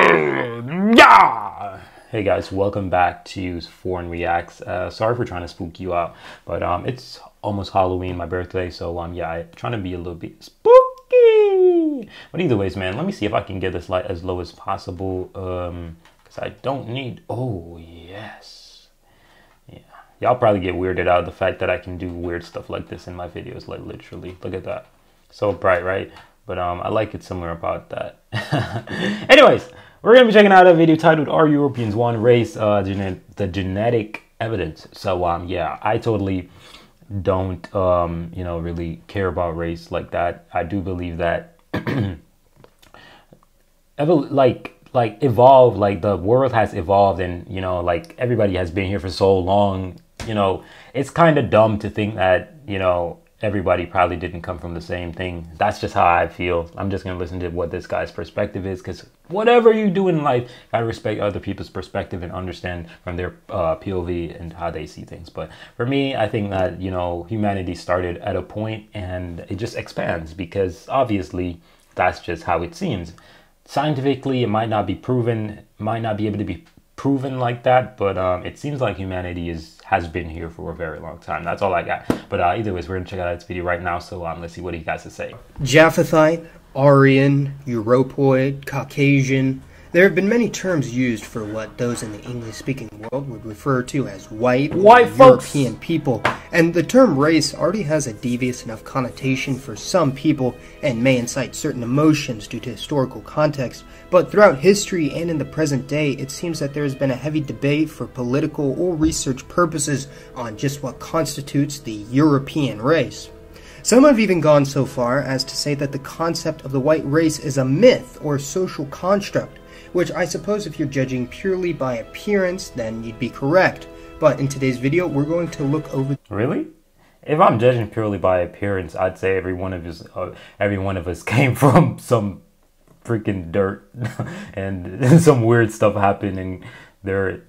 Yeah! Hey guys, welcome back to Foreign Reacts. Sorry for trying to spook you out, but it's almost Halloween, my birthday, so yeah, I'm trying to be a little bit spooky. But either ways, man, let me see if I can get this light as low as possible, because I don't need... Oh, yes. Yeah, y'all probably get weirded out of the fact that I can do weird stuff like this in my videos, like literally. Look at that. So bright, right? But I like it somewhere about that. Anyways, we're going to be checking out a video titled Are Europeans One Race? The Genetic Evidence. So yeah, I totally don't really care about race like that. I do believe that evolve, like the world has evolved, and like everybody has been here for so long. It's kind of dumb to think that everybody probably didn't come from the same thing. That's just how I feel. I'm just gonna listen to what this guy's perspective is, because whatever you do in life, gotta respect other people's perspective and understand from their POV and how they see things. But for me, I think that humanity started at a point and it just expands, because obviously that's just how it seems. Scientifically, it might not be proven, might not be able to be proven like that, but it seems like humanity has been here for a very long time. That's all I got. But either ways, we're gonna check out this video right now, so let's see what he has to say. Japhetite, Aryan, Europoid, Caucasian. There have been many terms used for what those in the English-speaking world would refer to as white European people, and the term race already has a devious enough connotation for some people and may incite certain emotions due to historical context. But throughout history and in the present day, it seems that there has been a heavy debate for political or research purposes on just what constitutes the European race. Some have even gone so far as to say that the concept of the white race is a myth or social construct, which I suppose if you're judging purely by appearance, then you'd be correct. But in today's video, we're going to look over... Really? If I'm judging purely by appearance, I'd say every one of us came from some freaking dirt and some weird stuff happened, and there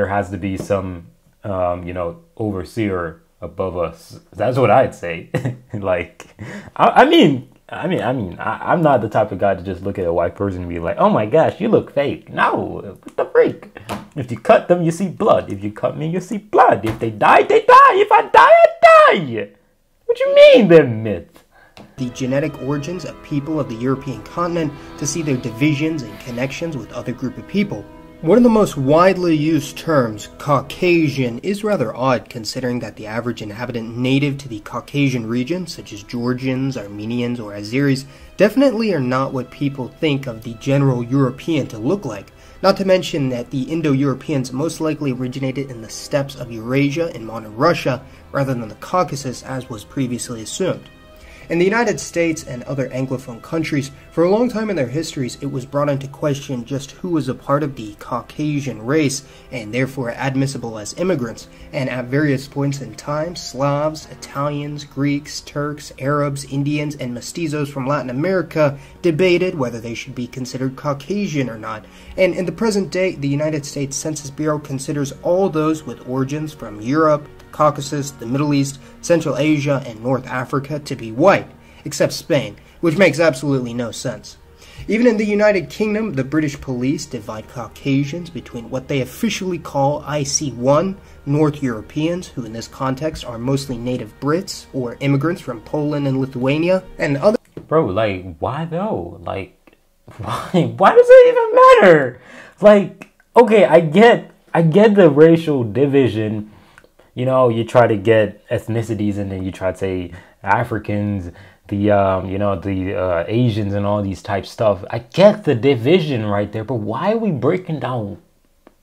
has to be some overseer above us. That's what I'd say. Like, I'm not the type of guy to just look at a white person and be like, oh my gosh, you look fake. No, what the freak? If you cut them, you see blood. If you cut me, you see blood. If they die, they die. If I die, I die. What you mean they're myths? The genetic origins of people of the European continent to see their divisions and connections with other group of people. One of the most widely used terms, Caucasian, is rather odd considering that the average inhabitant native to the Caucasian region, such as Georgians, Armenians, or Azeris, definitely are not what people think of the general European to look like. Not to mention that the Indo-Europeans most likely originated in the steppes of Eurasia in modern Russia, rather than the Caucasus as was previously assumed. In the United States and other Anglophone countries, for a long time in their histories, it was brought into question just who was a part of the Caucasian race, and therefore admissible as immigrants, and at various points in time, Slavs, Italians, Greeks, Turks, Arabs, Indians, and mestizos from Latin America debated whether they should be considered Caucasian or not, and in the present day, the United States Census Bureau considers all those with origins from Europe, Caucasus, the Middle East, Central Asia, and North Africa to be white, except Spain, which makes absolutely no sense. Even in the United Kingdom, the British police divide Caucasians between what they officially call IC1, North Europeans, who in this context are mostly native Brits or immigrants from Poland and Lithuania, and other... Bro, like, why though? Like, why does it even matter? Like, okay, I get the racial division. You try to get ethnicities, and then you try to say Africans, the Asians, and all these type stuff. I get the division right there, but why are we breaking down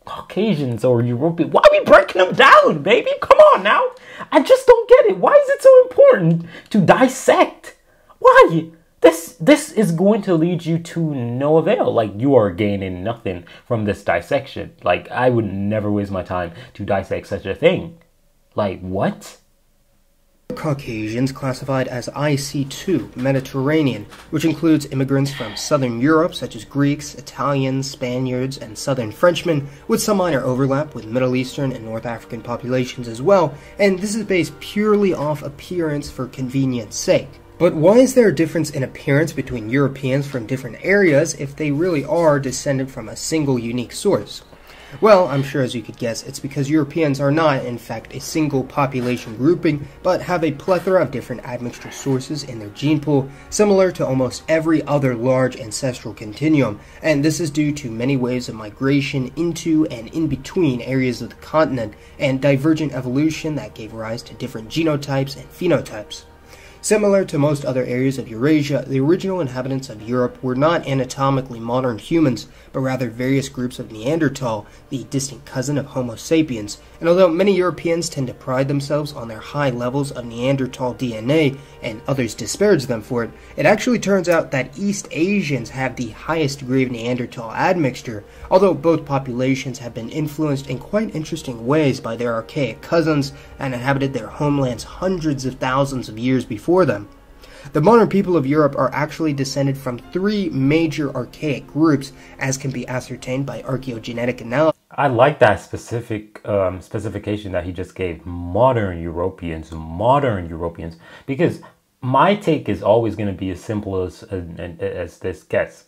Caucasians or European? Why are we breaking them down, baby? Come on now. I just don't get it. Why is it so important to dissect? Why? This is going to lead you to no avail. Like, you are gaining nothing from this dissection. Like, I would never waste my time to dissect such a thing. Like, what? Caucasians classified as IC2, Mediterranean, which includes immigrants from southern Europe such as Greeks, Italians, Spaniards, and southern Frenchmen, with some minor overlap with Middle Eastern and North African populations as well, and this is based purely off appearance for convenience sake. But why is there a difference in appearance between Europeans from different areas if they really are descended from a single unique source? Well, I'm sure as you could guess, it's because Europeans are not, in fact, a single population grouping, but have a plethora of different admixture sources in their gene pool, similar to almost every other large ancestral continuum, and this is due to many waves of migration into and in between areas of the continent, and divergent evolution that gave rise to different genotypes and phenotypes. Similar to most other areas of Eurasia, the original inhabitants of Europe were not anatomically modern humans, but rather various groups of Neanderthal, the distant cousin of Homo sapiens. And although many Europeans tend to pride themselves on their high levels of Neanderthal DNA, and others disparage them for it, it actually turns out that East Asians have the highest degree of Neanderthal admixture, although both populations have been influenced in quite interesting ways by their archaic cousins and inhabited their homelands hundreds of thousands of years before them. The modern people of Europe are actually descended from three major archaic groups, as can be ascertained by archaeogenetic analysis. I like that specific specification that he just gave, modern Europeans, because my take is always going to be as simple as this gets.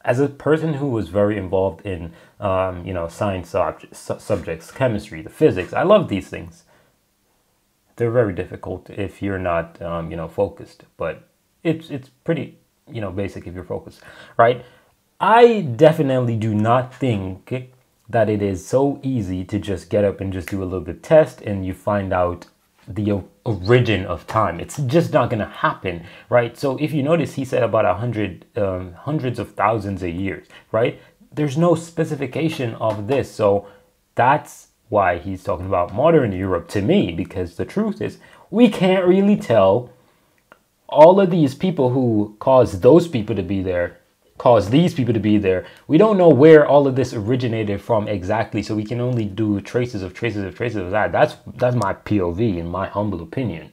As a person who was very involved in, science subjects, chemistry, the physics, I love these things. They're very difficult if you're not, focused, but it's pretty, basic if you're focused, right? I definitely do not think that it is so easy to just get up and just do a little bit of test and you find out the origin of time. It's just not going to happen, right? So if you notice, he said about hundreds of thousands of years, right? There's no specification of this. So that's why he's talking about modern Europe to me, because the truth is we can't really tell all of these people who caused those people to be there, caused these people to be there. We don't know where all of this originated from exactly, so we can only do traces of that. That's my POV, in my humble opinion.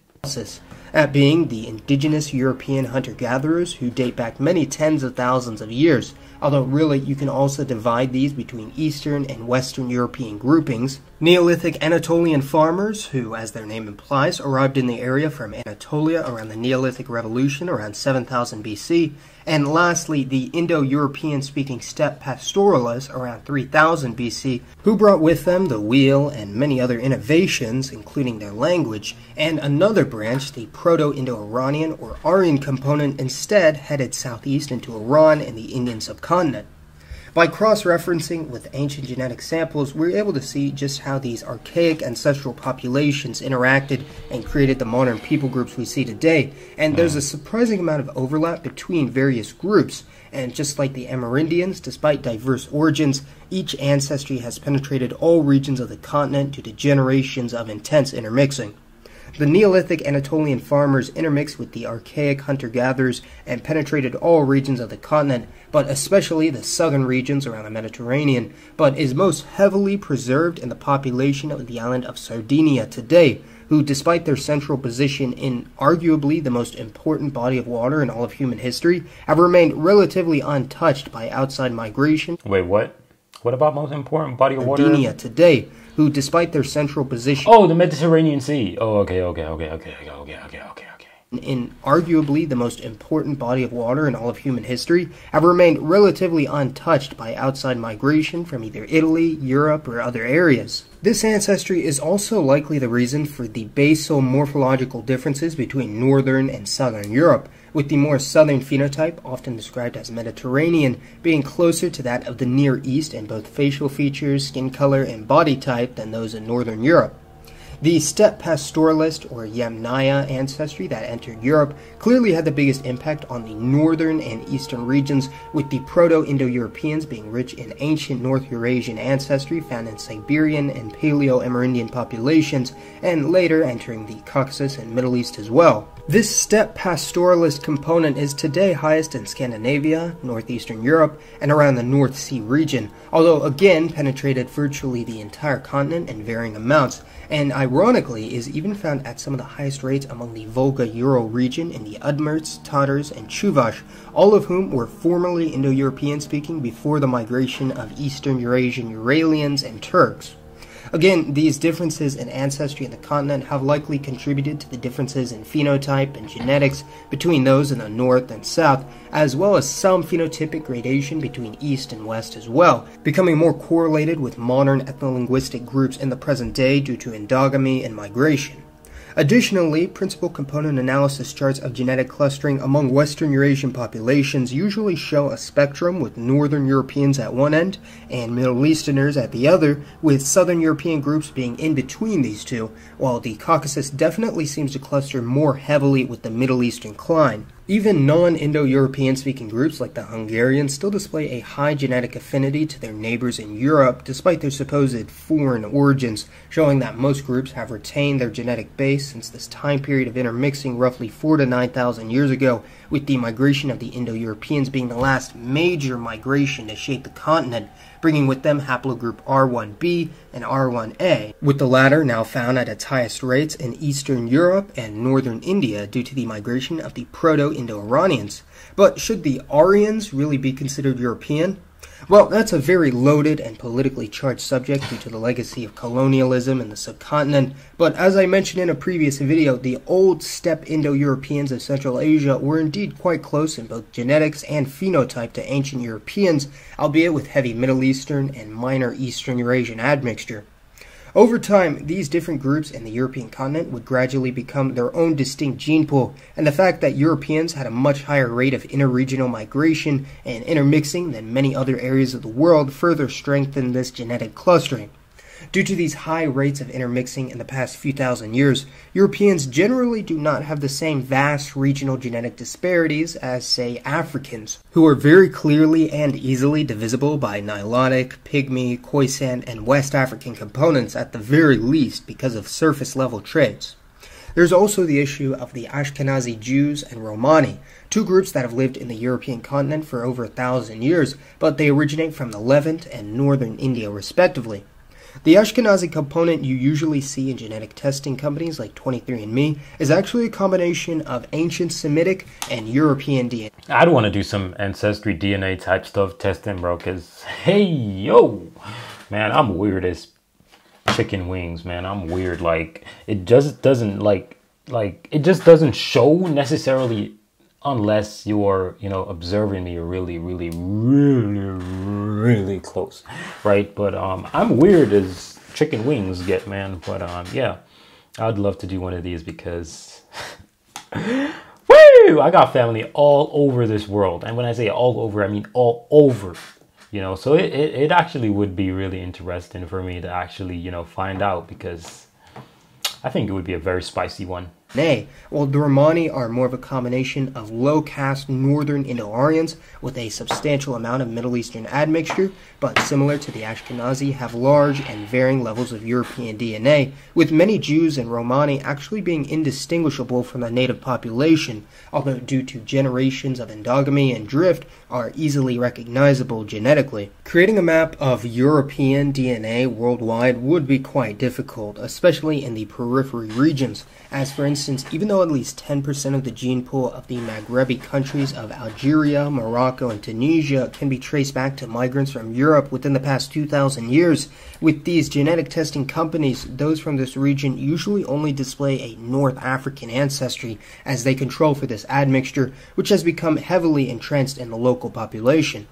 At being the indigenous European hunter-gatherers who date back many tens of thousands of years, although really you can also divide these between Eastern and Western European groupings. Neolithic Anatolian farmers, who, as their name implies, arrived in the area from Anatolia around the Neolithic Revolution around 7000 BC, and lastly, the Indo-European speaking steppe pastoralists around 3000 BC, who brought with them the wheel and many other innovations, including their language, and another branch, the Proto-Indo-Iranian or Aryan component, instead headed southeast into Iran and the Indian subcontinent. By cross-referencing with ancient genetic samples, we're able to see just how these archaic ancestral populations interacted and created the modern people groups we see today, and there's a surprising amount of overlap between various groups, and just like the Amerindians, despite diverse origins, each ancestry has penetrated all regions of the continent due to generations of intense intermixing. The Neolithic Anatolian farmers intermixed with the archaic hunter-gatherers and penetrated all regions of the continent, but especially the southern regions around the Mediterranean, but is most heavily preserved in the population of the island of Sardinia today, who, despite their central position in arguably the most important body of water in all of human history, have remained relatively untouched by outside migration. Wait, what? What about most important body of water? Sardinia today, who, despite their central position... Oh, the Mediterranean Sea. Oh, okay. In arguably the most important body of water in all of human history, have remained relatively untouched by outside migration from either Italy, Europe, or other areas. This ancestry is also likely the reason for the basal morphological differences between northern and southern Europe, with the more southern phenotype, often described as Mediterranean, being closer to that of the Near East in both facial features, skin color, and body type than those in northern Europe. The steppe pastoralist or Yamnaya ancestry that entered Europe clearly had the biggest impact on the northern and eastern regions, with the Proto-Indo-Europeans being rich in ancient North Eurasian ancestry found in Siberian and Paleo-Amerindian populations, and later entering the Caucasus and Middle East as well. This steppe pastoralist component is today highest in Scandinavia, northeastern Europe, and around the North Sea region, although again penetrated virtually the entire continent in varying amounts, and ironically is even found at some of the highest rates among the Volga-Ural region in the Udmurts, Tatars, and Chuvash, all of whom were formerly Indo-European speaking before the migration of Eastern Eurasian Uralians and Turks. Again, these differences in ancestry in the continent have likely contributed to the differences in phenotype and genetics between those in the north and south, as well as some phenotypic gradation between east and west as well, becoming more correlated with modern ethno-linguistic groups in the present day due to endogamy and migration. Additionally, principal component analysis charts of genetic clustering among Western Eurasian populations usually show a spectrum with Northern Europeans at one end and Middle Easterners at the other, with Southern European groups being in between these two, while the Caucasus definitely seems to cluster more heavily with the Middle Eastern cline. Even non-Indo-European speaking groups like the Hungarians still display a high genetic affinity to their neighbors in Europe despite their supposed foreign origins, showing that most groups have retained their genetic base since this time period of intermixing roughly 4,000 to 9,000 years ago, with the migration of the Indo-Europeans being the last major migration to shape the continent, bringing with them haplogroup R1b and R1a, with the latter now found at its highest rates in Eastern Europe and Northern India due to the migration of the Proto-Indo-Iranians. But should the Aryans really be considered European? Well, that's a very loaded and politically charged subject due to the legacy of colonialism in the subcontinent, but as I mentioned in a previous video, the old steppe Indo-Europeans of Central Asia were indeed quite close in both genetics and phenotype to ancient Europeans, albeit with heavy Middle Eastern and minor Eastern Eurasian admixture. Over time, these different groups in the European continent would gradually become their own distinct gene pool, and the fact that Europeans had a much higher rate of interregional migration and intermixing than many other areas of the world further strengthened this genetic clustering. Due to these high rates of intermixing in the past few thousand years, Europeans generally do not have the same vast regional genetic disparities as, say, Africans, who are very clearly and easily divisible by Nilotic, Pygmy, Khoisan, and West African components at the very least because of surface-level traits. There's also the issue of the Ashkenazi Jews and Romani, two groups that have lived in the European continent for over 1,000 years, but they originate from the Levant and northern India respectively. The Ashkenazi component you usually see in genetic testing companies like 23andMe is actually a combination of ancient Semitic and European DNA. I'd want to do some ancestry DNA type stuff testing, bro, because, hey, yo, man, I'm weird as chicken wings, man. I'm weird. Like, it just doesn't, it just doesn't show necessarily unless you're, observing me really, really, really, really close, right? But I'm weird as chicken wings get, man. But yeah, I'd love to do one of these because, woo, I got family all over this world. And when I say all over, I mean all over, So it actually would be really interesting for me to actually, find out, because I think it would be a very spicy one. While the Romani are more of a combination of low-caste northern Indo-Aryans with a substantial amount of Middle Eastern admixture, but similar to the Ashkenazi, have large and varying levels of European DNA, with many Jews and Romani actually being indistinguishable from the native population, although due to generations of endogamy and drift are easily recognizable genetically. Creating a map of European DNA worldwide would be quite difficult, especially in the periphery regions, as for instance, even though at least 10% of the gene pool of the Maghrebi countries of Algeria, Morocco, and Tunisia can be traced back to migrants from Europe within the past 2,000 years, with these genetic testing companies, those from this region usually only display a North African ancestry as they control for this admixture, which has become heavily entrenched in the local population.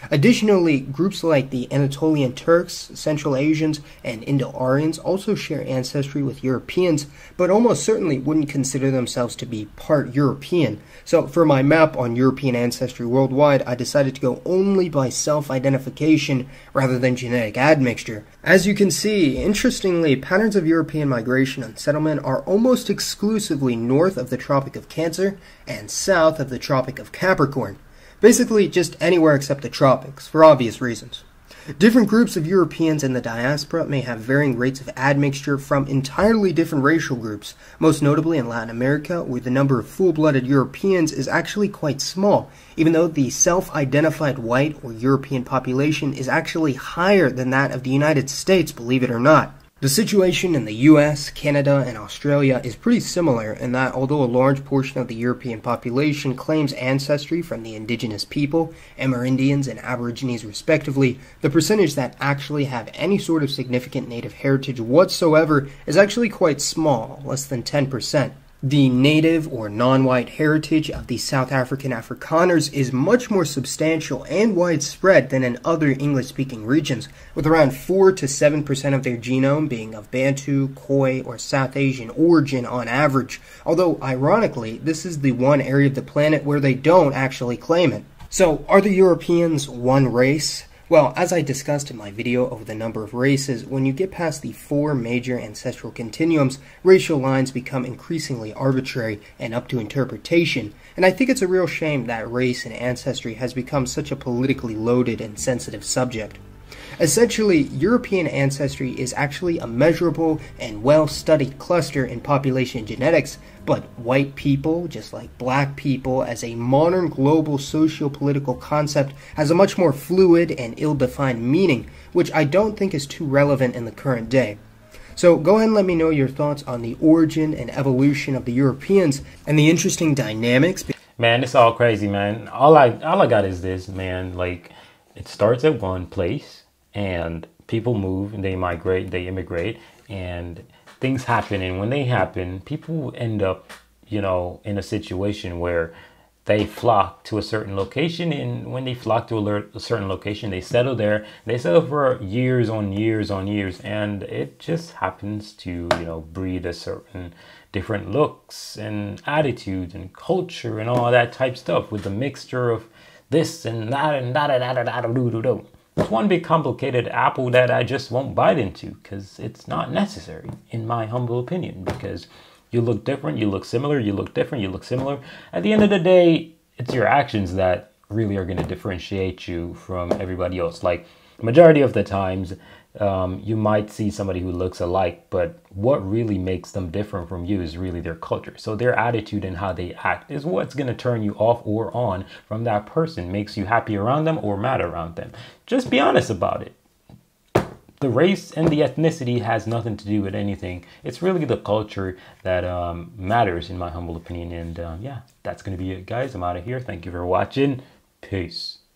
Additionally, groups like the Anatolian Turks, Central Asians, and Indo-Aryans also share ancestry with Europeans, but almost certainly wouldn't consider themselves to be part European. So for my map on European ancestry worldwide, I decided to go only by self-identification rather than genetic admixture. As you can see, interestingly, patterns of European migration and settlement are almost exclusively north of the Tropic of Cancer and south of the Tropic of Capricorn. Basically, just anywhere except the tropics, for obvious reasons. Different groups of Europeans in the diaspora may have varying rates of admixture from entirely different racial groups, most notably in Latin America, where the number of full-blooded Europeans is actually quite small, even though the self-identified white or European population is actually higher than that of the United States, believe it or not. The situation in the US, Canada, and Australia is pretty similar in that although a large portion of the European population claims ancestry from the indigenous people, Amerindians, and Aborigines respectively, the percentage that actually have any sort of significant native heritage whatsoever is actually quite small, less than 10%. The native or non-white heritage of the South African Afrikaners is much more substantial and widespread than in other English-speaking regions, with around 4 to 7% of their genome being of Bantu, Khoi, or South Asian origin on average, although ironically, this is the one area of the planet where they don't actually claim it. So, are the Europeans one race? Well, as I discussed in my video over the number of races, when you get past the 4 major ancestral continuums, racial lines become increasingly arbitrary and up to interpretation, and I think it's a real shame that race and ancestry has become such a politically loaded and sensitive subject. Essentially, European ancestry is actually a measurable and well-studied cluster in population genetics, but white people, just like black people, as a modern global socio-political concept has a much more fluid and ill-defined meaning, which I don't think is too relevant in the current day. So go ahead and let me know your thoughts on the origin and evolution of the Europeans and the interesting dynamics. Man, it's all crazy, man. All I got is this, man. Like, it starts at one place, and people move, and they migrate, they immigrate, and things happen. And when they happen, people end up, you know, in a situation where they flock to a certain location. And when they flock to a certain location, they settle there. They settle for years on years on years. And it just happens to, you know, breed a certain different looks and attitudes and culture and all that type stuff with the mixture of this and that and da-da-da-da-da-da-do-do-do. It's one big complicated apple that I just won't bite into because it's not necessary, in my humble opinion, because you look different, you look similar, you look different, you look similar. At the end of the day, it's your actions that really are going to differentiate you from everybody else. Like, majority of the times, you might see somebody who looks alike, but what really makes them different from you is really their culture. So their attitude and how they act is what's going to turn you off or on from that person, makes you happy around them or mad around them. Just be honest about it. The race and the ethnicity has nothing to do with anything. It's really the culture that matters, in my humble opinion. And yeah, that's going to be it, guys. I'm out of here. Thank you for watching. Peace.